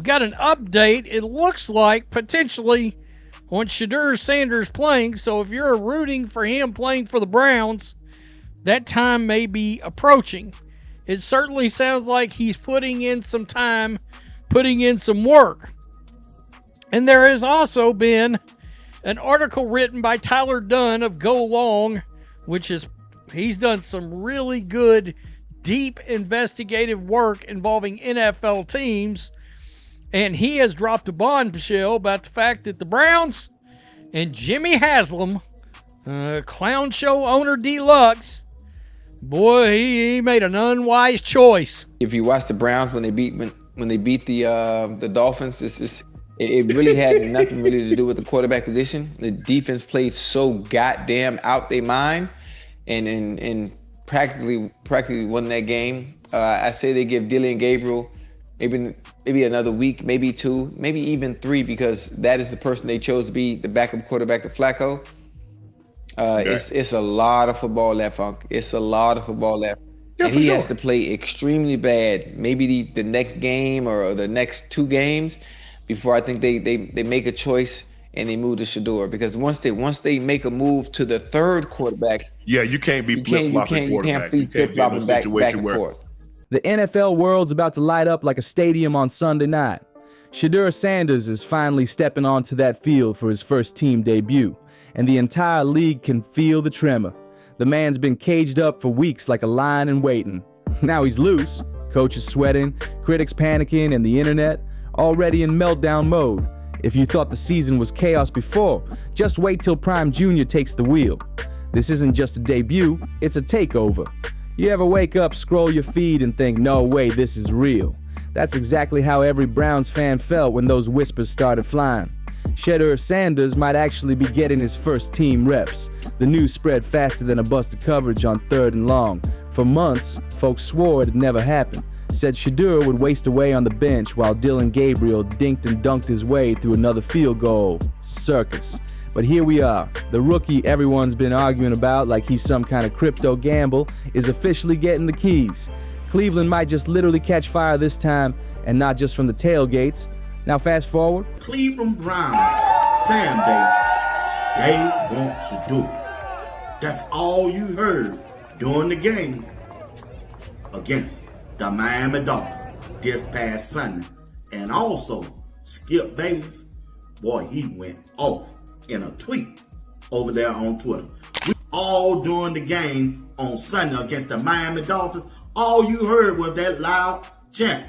We got an update. It looks like potentially on Shadur Sanders playing. So if you're rooting for him playing for the Browns, that time may be approaching. It certainly sounds like he's putting in some time, putting in some work. And there has also been an article written by Tyler Dunn of Go Long, which is, he's done some really good, deep investigative work involving NFL teams. And he has dropped a bombshell about the fact that the Browns and Jimmy Haslam, clown show owner deluxe, boy, he made an unwise choice. If you watch the Browns when they beat the Dolphins, it really had nothing really to do with the quarterback position. The defense played so goddamn out their mind, and practically won that game. I say they give Dillon Gabriel maybe another week, maybe 2, maybe even 3, because that is the person they chose to be the backup quarterback to Flacco. It's a lot of football left, Funk. It's a lot of football left. Yeah, and he sure. has to play extremely bad, maybe the next game or the next 2 games, before I think they make a choice and they move to Shedeur. Because once they make a move to the third quarterback, yeah, you can't be flip-flopping quarterback. You can't flip-flopping back and forth. The NFL world's about to light up like a stadium on Sunday night. Shadur Sanders is finally stepping onto that field for his first team debut, and the entire league can feel the tremor. The man's been caged up for weeks like a lion in waiting. Now he's loose, coaches sweating, critics panicking, and the internet already in meltdown mode. If you thought the season was chaos before, just wait till Prime Jr. takes the wheel. This isn't just a debut, it's a takeover. You ever wake up, scroll your feed, and think, no way, this is real? That's exactly how every Browns fan felt when those whispers started flying. Shedeur Sanders might actually be getting his first team reps. The news spread faster than a bust of coverage on 3rd and long. For months, folks swore it'd never happen. Said Shedeur would waste away on the bench while Dillon Gabriel dinked and dunked his way through another field goal. Circus. But here we are. The rookie everyone's been arguing about like he's some kind of crypto gamble is officially getting the keys. Cleveland might just literally catch fire this time, and not just from the tailgates. Now fast forward. Cleveland Browns fan base, they want Shedeur. That's all you heard during the game against the Miami Dolphins this past Sunday. And also, Skip Bayless, boy, he went off in a tweet over there on Twitter. We all during the game on Sunday against the Miami Dolphins, all you heard was that loud chant.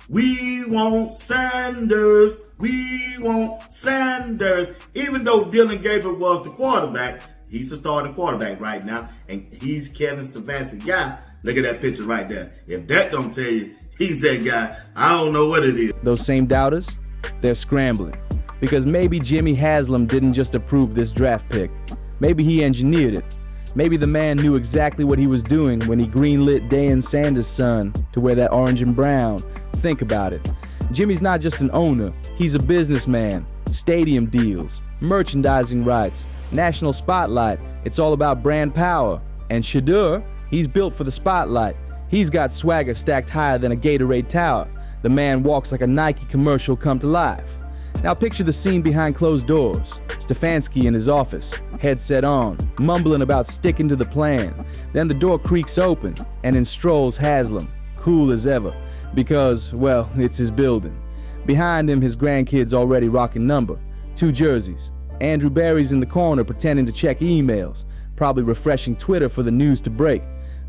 We want Sanders. We want Sanders. Even though Dillon Gabriel was the quarterback, he's the starting quarterback right now, and he's Kevin Stfansky guy. Look at that picture right there. If that don't tell you he's that guy, I don't know what it is. Those same doubters, they're scrambling. Because maybe Jimmy Haslam didn't just approve this draft pick. Maybe he engineered it. Maybe the man knew exactly what he was doing when he greenlit Deion Sanders' son to wear that orange and brown. Think about it. Jimmy's not just an owner, he's a businessman. Stadium deals, merchandising rights, national spotlight. It's all about brand power. And Shedeur, he's built for the spotlight. He's got swagger stacked higher than a Gatorade tower. The man walks like a Nike commercial come to life. Now picture the scene behind closed doors. Stfansky in his office, headset on, mumbling about sticking to the plan. Then the door creaks open, and in strolls Haslam, cool as ever, because, well, it's his building. Behind him, his grandkids already rocking number, 2 jerseys. Andrew Barry's in the corner pretending to check emails, probably refreshing Twitter for the news to break.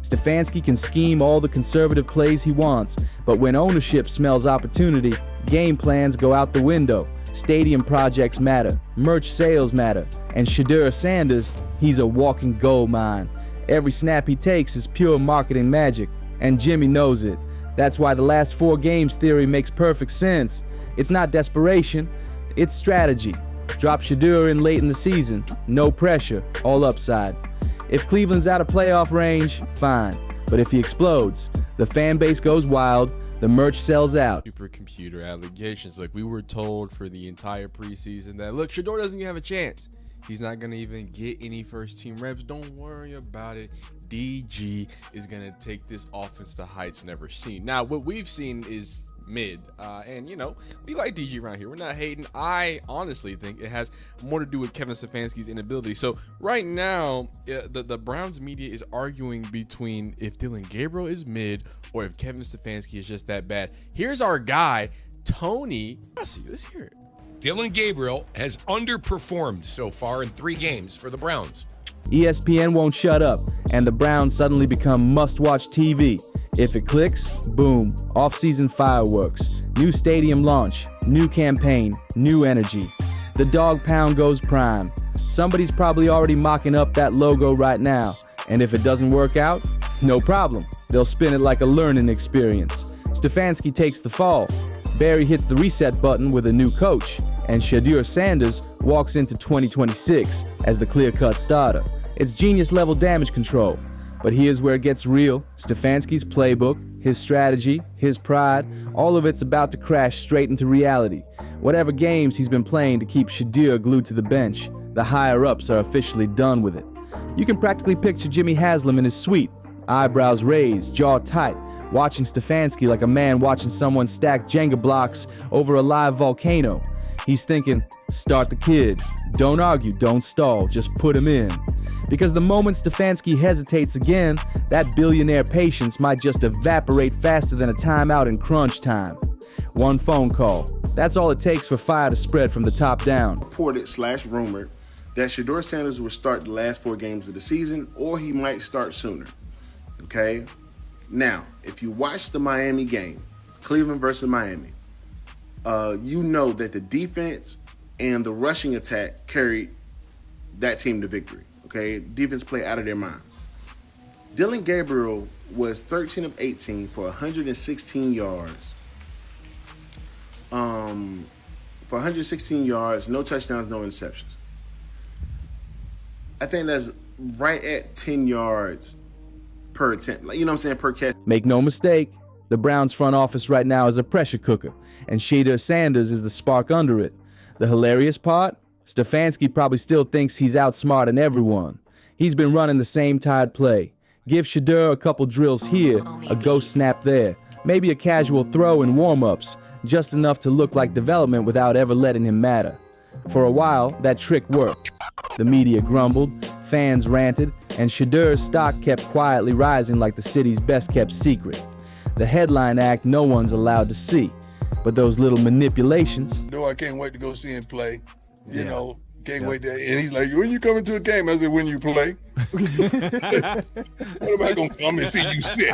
Stfansky can scheme all the conservative plays he wants, but when ownership smells opportunity, game plans go out the window. Stadium projects matter, merch sales matter, and Shadur Sanders, he's a walking gold mine. Every snap he takes is pure marketing magic, and Jimmy knows it. That's why the last 4 games theory makes perfect sense. It's not desperation, it's strategy. Drop Shedeur in late in the season, no pressure, all upside. If Cleveland's out of playoff range, fine. But if he explodes, the fan base goes wild, the merch sells out. Supercomputer allegations. Like, we were told for the entire preseason that, look, Shedeur doesn't even have a chance. He's not going to even get any first team reps. Don't worry about it. DG is going to take this offense to heights never seen. Now, what we've seen is mid. And, you know, we like DG around here. We're not hating. I honestly think it has more to do with Kevin Stfansky's inability. So right now, the Browns media is arguing between if Dillon Gabriel is mid or if Kevin Stfansky is just that bad. Here's our guy, Tony. Let's hear it. Dillon Gabriel has underperformed so far in 3 games for the Browns. ESPN won't shut up, and the Browns suddenly become must-watch TV. If it clicks, boom, off-season fireworks, new stadium launch, new campaign, new energy. The dog pound goes prime. Somebody's probably already mocking up that logo right now, and if it doesn't work out, no problem. They'll spin it like a learning experience. Stfansky takes the fall. Barry hits the reset button with a new coach, and Shedeur Sanders walks into 2026 as the clear-cut starter. It's genius-level damage control. But here's where it gets real. Stefanski's playbook, his strategy, his pride, all of it's about to crash straight into reality. Whatever games he's been playing to keep Shedeur glued to the bench, the higher-ups are officially done with it. You can practically picture Jimmy Haslam in his suite, eyebrows raised, jaw tight, watching Stfansky like a man watching someone stack Jenga blocks over a live volcano. He's thinking, start the kid. Don't argue, don't stall, just put him in. Because the moment Stfansky hesitates again, that billionaire patience might just evaporate faster than a timeout in crunch time. One phone call. That's all it takes for fire to spread from the top down. Reported/rumored that Shadur Sanders will start the last 4 games of the season, or he might start sooner. Okay? Now, if you watch the Miami game, Cleveland versus Miami, you know that the defense and the rushing attack carried that team to victory. Okay, defense played out of their mind. Dillon Gabriel was 13 of 18 for 116 yards. For 116 yards, no touchdowns, no interceptions. I think that's right at 10 yards per attempt. Like, you know what I'm saying, per catch. Make no mistake, the Browns front office right now is a pressure cooker, and Shedeur Sanders is the spark under it. The hilarious part? Stfansky probably still thinks he's outsmarting everyone. He's been running the same tired play. Give Shedeur a couple drills here, a ghost snap there, maybe a casual throw in warm-ups, just enough to look like development without ever letting him matter. For a while, that trick worked. The media grumbled, fans ranted, and Shedeur's stock kept quietly rising like the city's best-kept secret. The headline act no one's allowed to see, but those little manipulations. No, I can't wait to go see him play. You know, can't wait to, and he's like, when you coming to a game? I said, when you play. What am I going to come and see you sit?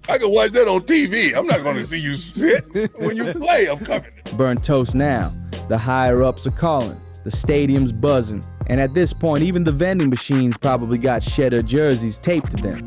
I can watch that on TV. I'm not going to see you sit. When you play, I'm coming. Burnt toast now. The higher-ups are calling. The stadium's buzzing. And at this point, even the vending machines probably got Shedeur jerseys taped to them.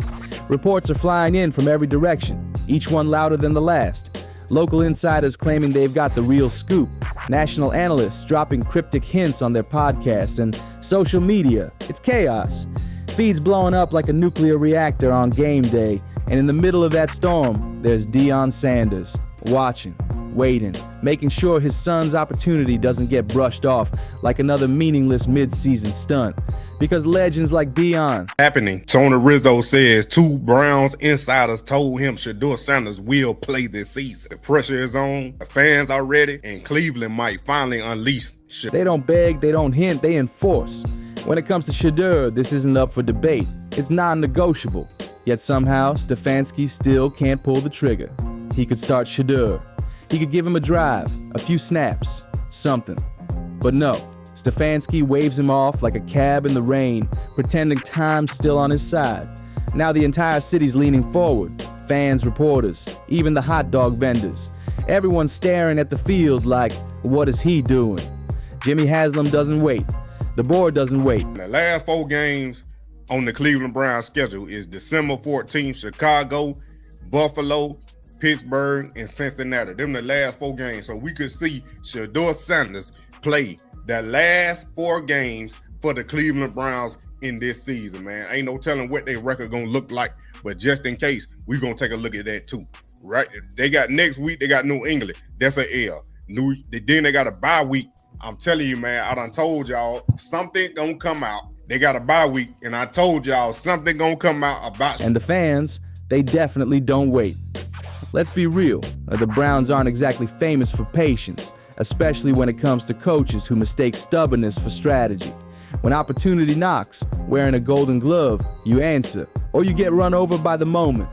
Reports are flying in from every direction, each one louder than the last. Local insiders claiming they've got the real scoop. National analysts dropping cryptic hints on their podcasts, and social media. It's chaos. Feeds blowing up like a nuclear reactor on game day, and in the middle of that storm, there's Deion Sanders, watching, waiting, making sure his son's opportunity doesn't get brushed off like another meaningless mid-season stunt. Because legends like Deion. Happening. Tony Rizzo says 2 Browns insiders told him Shadur Sanders will play this season. The pressure is on, the fans are ready, and Cleveland might finally unleash Shadur. They don't beg, they don't hint, they enforce. When it comes to Shadur, this isn't up for debate. It's non-negotiable. Yet somehow, Stfansky still can't pull the trigger. He could start Shadur. He could give him a drive, a few snaps, something. But no. Stfansky waves him off like a cab in the rain, pretending time's still on his side. Now the entire city's leaning forward. Fans, reporters, even the hot dog vendors. Everyone's staring at the field like, what is he doing? Jimmy Haslam doesn't wait. The board doesn't wait. The last 4 games on the Cleveland Browns schedule is December 14th, Chicago, Buffalo, Pittsburgh, and Cincinnati. Them the last 4 games. So we could see Shadur Sanders play the last 4 games for the Cleveland Browns in this season, man. Ain't no telling what their record gonna look like, but just in case, we gonna take a look at that too, right? They got next week, they got New England. That's an L. Then they got a bye week. I'm telling you, man, I done told y'all something gonna come out. They got a bye week, and I told y'all something gonna come out about. And the fans, they definitely don't wait. Let's be real, the Browns aren't exactly famous for patience, especially when it comes to coaches who mistake stubbornness for strategy. When opportunity knocks, wearing a golden glove, you answer, or you get run over by the moment.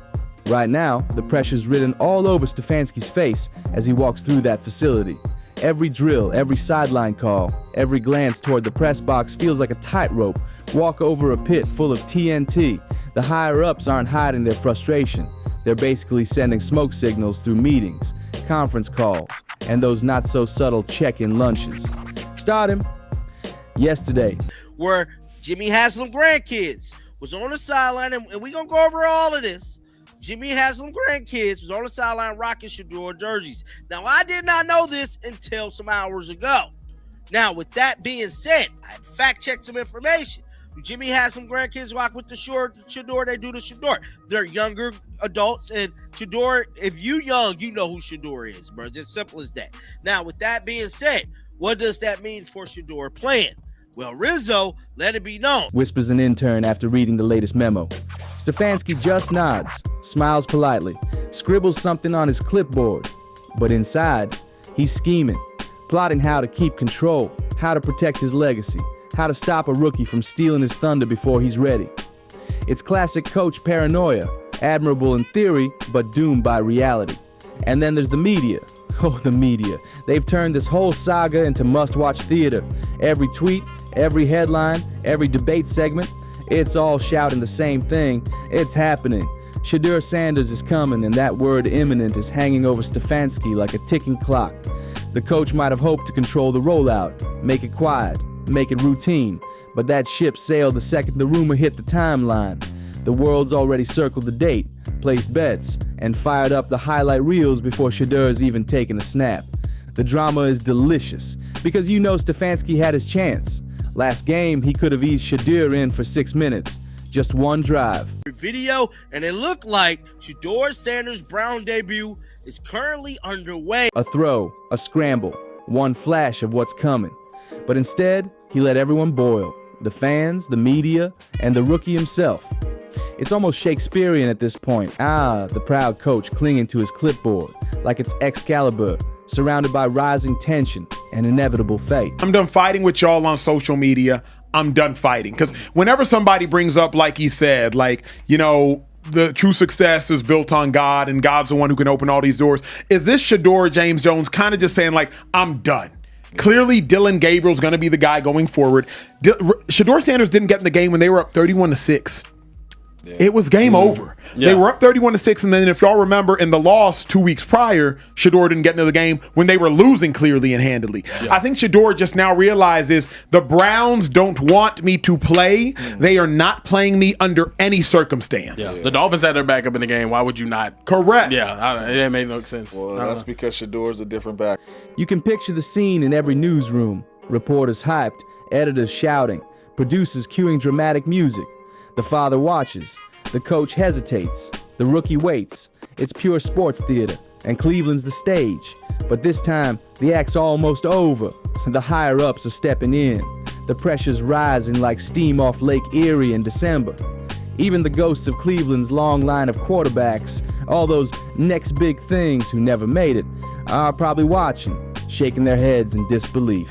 Right now, the pressure's written all over Stfansky's face as he walks through that facility. Every drill, every sideline call, every glance toward the press box feels like a tightrope walk over a pit full of TNT. The higher-ups aren't hiding their frustration. They're basically sending smoke signals through meetings, conference calls, and those not-so-subtle check-in lunches. Start him. Yesterday, where Jimmy Haslam grandkids was on the sideline, and we're going to go over all of this. Jimmy Haslam grandkids was on the sideline rocking Shedeur jerseys. Now, I did not know this until some hours ago. Now, with that being said, I fact-checked some information. Jimmy has some grandkids rock with the Shedeur. They do the Shedeur. They're younger adults, and Shedeur, if you young, you know who Shedeur is, bro. It's as simple as that. Now, with that being said, what does that mean for Shedeur playing? Well, Rizzo let it be known, whispers an intern after reading the latest memo. Stfansky just nods, smiles politely, scribbles something on his clipboard. But inside, he's scheming, plotting how to keep control, how to protect his legacy, how to stop a rookie from stealing his thunder before he's ready. It's classic coach paranoia, admirable in theory, but doomed by reality. And then there's the media. Oh, the media. They've turned this whole saga into must-watch theater. Every tweet, every headline, every debate segment, it's all shouting the same thing. It's happening. Shadur Sanders is coming, and that word imminent is hanging over Stfansky like a ticking clock. The coach might have hoped to control the rollout, make it quiet, make it routine, but that ship sailed the second the rumor hit the timeline. The world's already circled the date, placed bets, and fired up the highlight reels before Shedur's even taken a snap. The drama is delicious, because you know Stfansky had his chance. Last game, he could have eased Shedeur in for 6 minutes. Just one drive. Video, and it looked like Shedeur Sanders' Brown debut is currently underway. A throw, a scramble, one flash of what's coming. But instead, he let everyone boil. The fans, the media, and the rookie himself. It's almost Shakespearean at this point. The proud coach clinging to his clipboard like it's Excalibur, surrounded by rising tension and inevitable fate. I'm done fighting with y'all on social media. I'm done fighting. Because whenever somebody brings up, like he said, like, you know, the true success is built on God and God's the one who can open all these doors, is this Shedeur James Jones kind of just saying, like, I'm done? Clearly, Dillon Gabriel is going to be the guy going forward. Shedeur Sanders didn't get in the game when they were up 31-6. Yeah. It was game over. Yeah. They were up 31-6, and then if y'all remember in the loss 2 weeks prior, Shedeur didn't get into the game when they were losing clearly and handily. Yeah. I think Shedeur just now realizes the Browns don't want me to play. They are not playing me under any circumstance. Yeah. The Dolphins had their backup in the game. Why would you not? Correct. Yeah, it made no sense. Well, that's because Shedeur's a different back. You can picture the scene in every newsroom. Reporters hyped, editors shouting, producers cueing dramatic music. The father watches, the coach hesitates, the rookie waits. It's pure sports theater, and Cleveland's the stage. But this time, the act's almost over. The higher-ups are stepping in. The pressure's rising like steam off Lake Erie in December. Even the ghosts of Cleveland's long line of quarterbacks, all those next big things who never made it, are probably watching, shaking their heads in disbelief.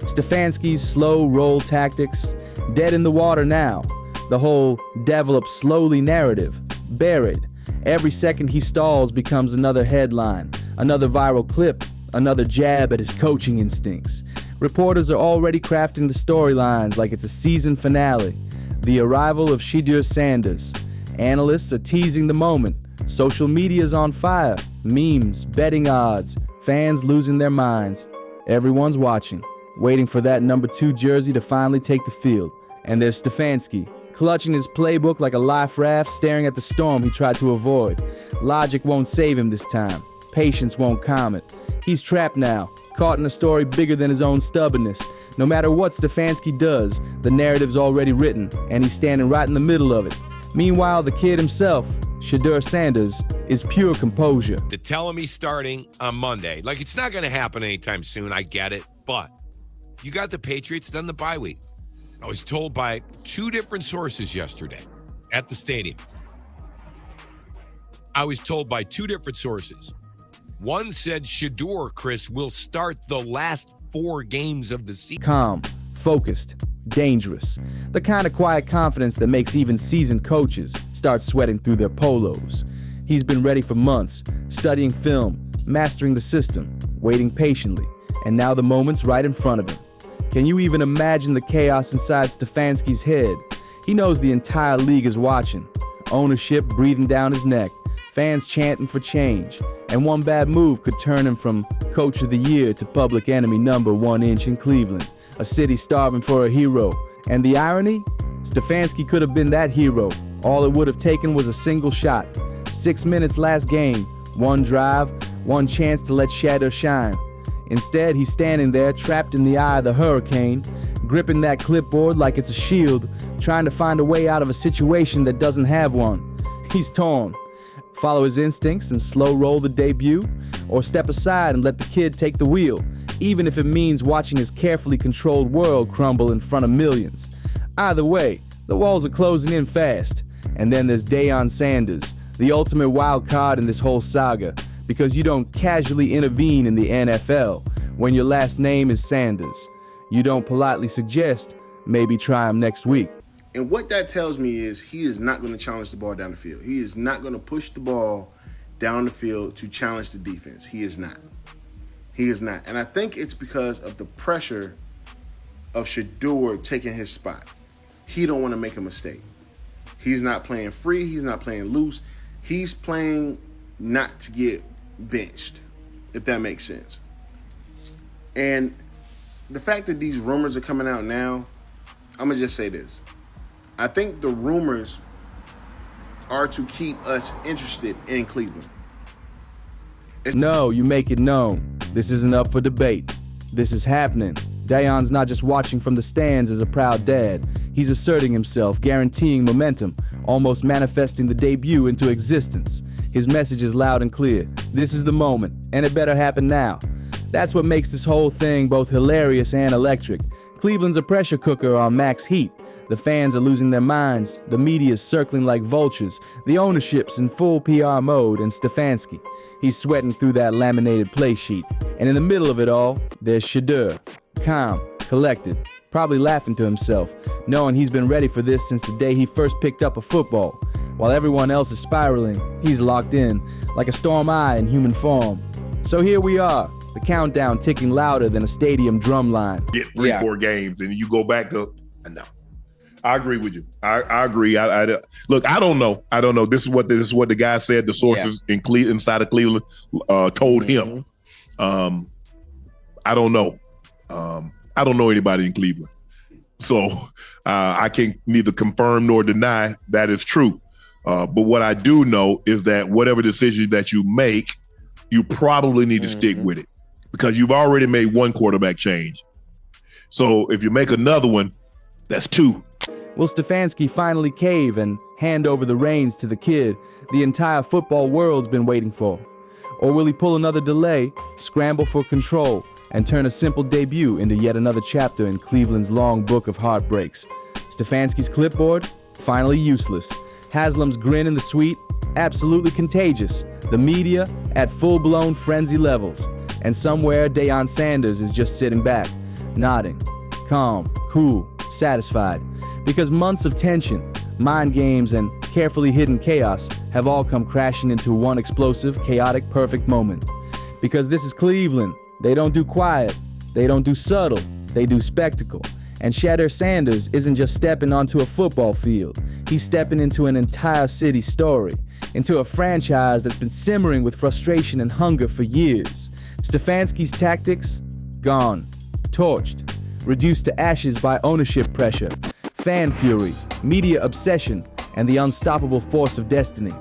Stfansky's slow roll tactics, dead in the water now. The whole develop slowly narrative, buried. Every second he stalls becomes another headline, another viral clip, another jab at his coaching instincts. Reporters are already crafting the storylines like it's a season finale. The arrival of Shedeur Sanders. Analysts are teasing the moment. Social media's on fire. Memes, betting odds, fans losing their minds. Everyone's watching, waiting for that number 2 jersey to finally take the field. And there's Stfansky, clutching his playbook like a life raft, staring at the storm he tried to avoid. Logic won't save him this time. Patience won't calm it. He's trapped now, caught in a story bigger than his own stubbornness. No matter what Stfansky does, the narrative's already written, and he's standing right in the middle of it. Meanwhile, the kid himself, Shedeur Sanders, is pure composure. To tell him he's starting on Monday, like it's not going to happen anytime soon, I get it, but you got the Patriots, then the bye week. I was told by 2 different sources yesterday at the stadium. I was told by two different sources. One said Shedeur, Chris, will start the last 4 games of the season. Calm, focused, dangerous. The kind of quiet confidence that makes even seasoned coaches start sweating through their polos. He's been ready for months, studying film, mastering the system, waiting patiently, and now the moment's right in front of him. Can you even imagine the chaos inside Stfansky's head? He knows the entire league is watching. Ownership breathing down his neck, fans chanting for change, and one bad move could turn him from Coach of the Year to public enemy number 1 inch in Cleveland, a city starving for a hero. And the irony? Stfansky could have been that hero. All it would have taken was a single shot. 6 minutes last game, 1 drive, 1 chance to let Shadur shine. Instead, he's standing there trapped in the eye of the hurricane, gripping that clipboard like it's a shield, trying to find a way out of a situation that doesn't have one. He's torn. Follow his instincts and slow roll the debut, or step aside and let the kid take the wheel, even if it means watching his carefully controlled world crumble in front of millions. Either way, the walls are closing in fast. And then there's Deion Sanders, the ultimate wild card in this whole saga, because you don't casually intervene in the NFL when your last name is Sanders. You don't politely suggest, maybe try him next week. And what that tells me is he is not going to challenge the ball down the field. He is not going to push the ball down the field to challenge the defense. He is not. He is not. And I think it's because of the pressure of Shedeur taking his spot. He don't want to make a mistake. He's not playing free. He's not playing loose. He's playing not to get benched, if that makes sense. And the fact that these rumors are coming out now, I'm going to just say this. I think the rumors are to keep us interested in Cleveland. No, you make it known. This isn't up for debate. This is happening. Deion's not just watching from the stands as a proud dad. He's asserting himself, guaranteeing momentum, almost manifesting the debut into existence. His message is loud and clear. This is the moment, and it better happen now. That's what makes this whole thing both hilarious and electric. Cleveland's a pressure cooker on max heat. The fans are losing their minds, the media's circling like vultures, the ownership's in full PR mode, and Stfansky. He's sweating through that laminated play sheet. And in the middle of it all, there's Shedeur, calm, collected, probably laughing to himself, knowing he's been ready for this since the day he first picked up a football. While everyone else is spiraling, he's locked in, like a storm eye in human form. So here we are, the countdown ticking louder than a stadium drum line. Get 3-4 games, and you go back to, no. I agree with you. I agree. Look, I don't know. This is what the guy said. The sources inside of Cleveland told him. I don't know. I don't know anybody in Cleveland, so I can neither confirm nor deny that is true. But what I do know is that whatever decision that you make, you probably need to stick with it, because you've already made one quarterback change. So if you make another one, that's 2. Will Stfansky finally cave and hand over the reins to the kid the entire football world's been waiting for? Or will he pull another delay, scramble for control, and turn a simple debut into yet another chapter in Cleveland's long book of heartbreaks? Stefanski's clipboard? Finally useless. Haslam's grin in the suite? Absolutely contagious. The media at full-blown frenzy levels. And somewhere Deion Sanders is just sitting back, nodding, calm, cool, satisfied. Because months of tension, mind games, and carefully hidden chaos have all come crashing into one explosive, chaotic, perfect moment. Because this is Cleveland. They don't do quiet. They don't do subtle. They do spectacle. And Shedeur Sanders isn't just stepping onto a football field. He's stepping into an entire city story, into a franchise that's been simmering with frustration and hunger for years. Stefansky's tactics? Gone. Torched. Reduced to ashes by ownership pressure, fan fury, media obsession, and the unstoppable force of destiny.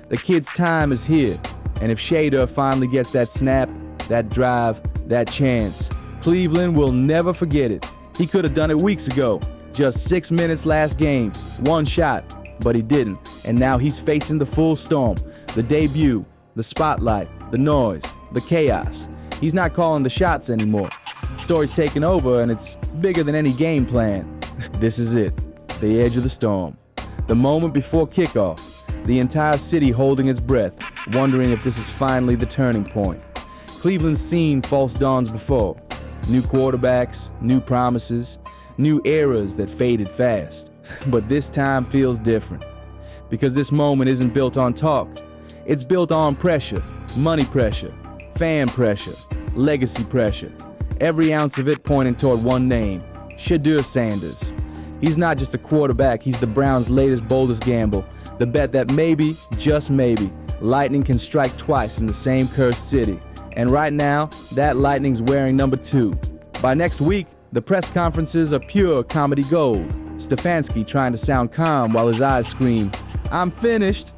The kid's time is here, and if Shedeur finally gets that snap, that drive, that chance, Cleveland will never forget it. He could have done it weeks ago, just 6 minutes last game, 1 shot, but he didn't, and now he's facing the full storm, the debut, the spotlight, the noise, the chaos. He's not calling the shots anymore. Story's taking over, and it's bigger than any game plan. This is it, the edge of the storm. The moment before kickoff. The entire city holding its breath, wondering if this is finally the turning point. Cleveland's seen false dawns before. New quarterbacks, new promises, new eras that faded fast. But this time feels different. Because this moment isn't built on talk. It's built on pressure, money pressure, fan pressure, legacy pressure. Every ounce of it pointing toward one name, Shadur Sanders. He's not just a quarterback, he's the Browns' latest, boldest gamble. The bet that maybe, just maybe, lightning can strike twice in the same cursed city. And right now, that lightning's wearing number 2. By next week, the press conferences are pure comedy gold. Stfansky trying to sound calm while his eyes scream, "I'm finished."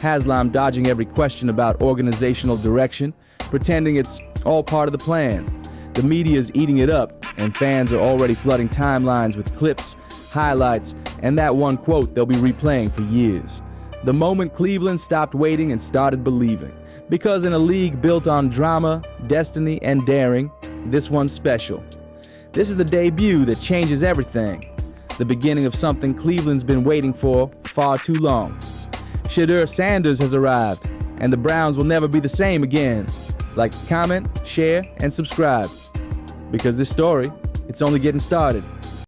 Haslam dodging every question about organizational direction, pretending it's all part of the plan. The media's eating it up, and fans are already flooding timelines with clips, highlights, and that one quote they'll be replaying for years. The moment Cleveland stopped waiting and started believing. Because in a league built on drama, destiny, and daring, this one's special. This is the debut that changes everything. The beginning of something Cleveland's been waiting for far too long. Shedeur Sanders has arrived, and the Browns will never be the same again. Like, comment, share, and subscribe. Because this story, it's only getting started.